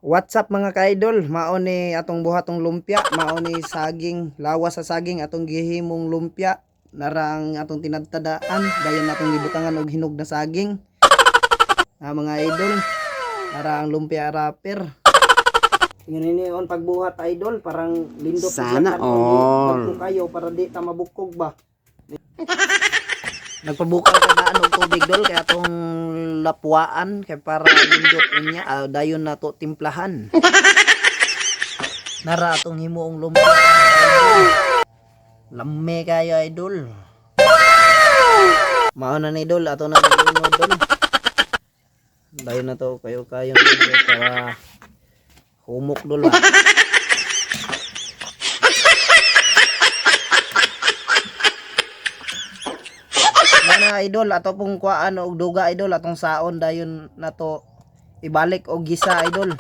What's up mga ka-idol? Mao ni atong buhatong lumpia, mao ni saging, lawas sa saging atong gihimong lumpia. Narang atong tinadtadaan, dayon atong gibutangan og hinog na saging. Mga idol, narang lumpia wrapper. Tingnan on pagbuhat idol, parang lindot Sana all. kayo para di ta mabukog ba. Nagpabukaw ka daan og tubig dol kaya atong lapuaan kay para lindot niya dayon na to timplahan. Nara atong himuong lumpia. Lame kayo idol. Mao na ni idol ato na lunod dol. Dayon na to kayo para humok dol. Mana idol ato pong kuan og duga idol atong saon dayon nato ibalik og gisa idol.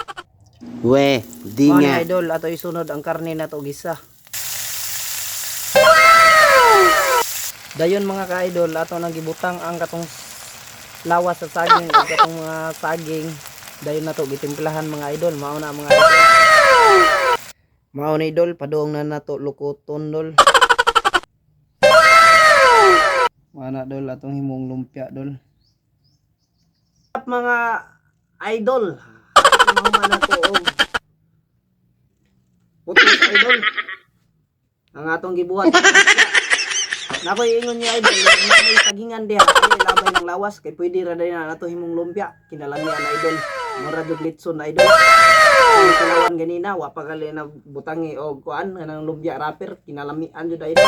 We, di Mga nga. idol ato isunod ang karne nato gisa. Dayon mga ka-idol ato nang gibutang ang katong lawas sa saging ug katong mga saging dayon nato gitimplahan mga idol. Mao na mga idol. Mao na idol padung na nato lukoton dol. Mana dol atong himong lumpia dol. Mga idol, mahuman na to og putos idol. Ang atong gibuhat. Nakoy ingon niya idol, may sagingan diha, ay labay ng lawas kay pwede ra din na nato himong lumpia. Kinalamian na idol. Mura jud litson na idol. Ang kalawan ganina wa pa gali na butangi og kuan nang lumpia wrapper, kinalamian jud idol.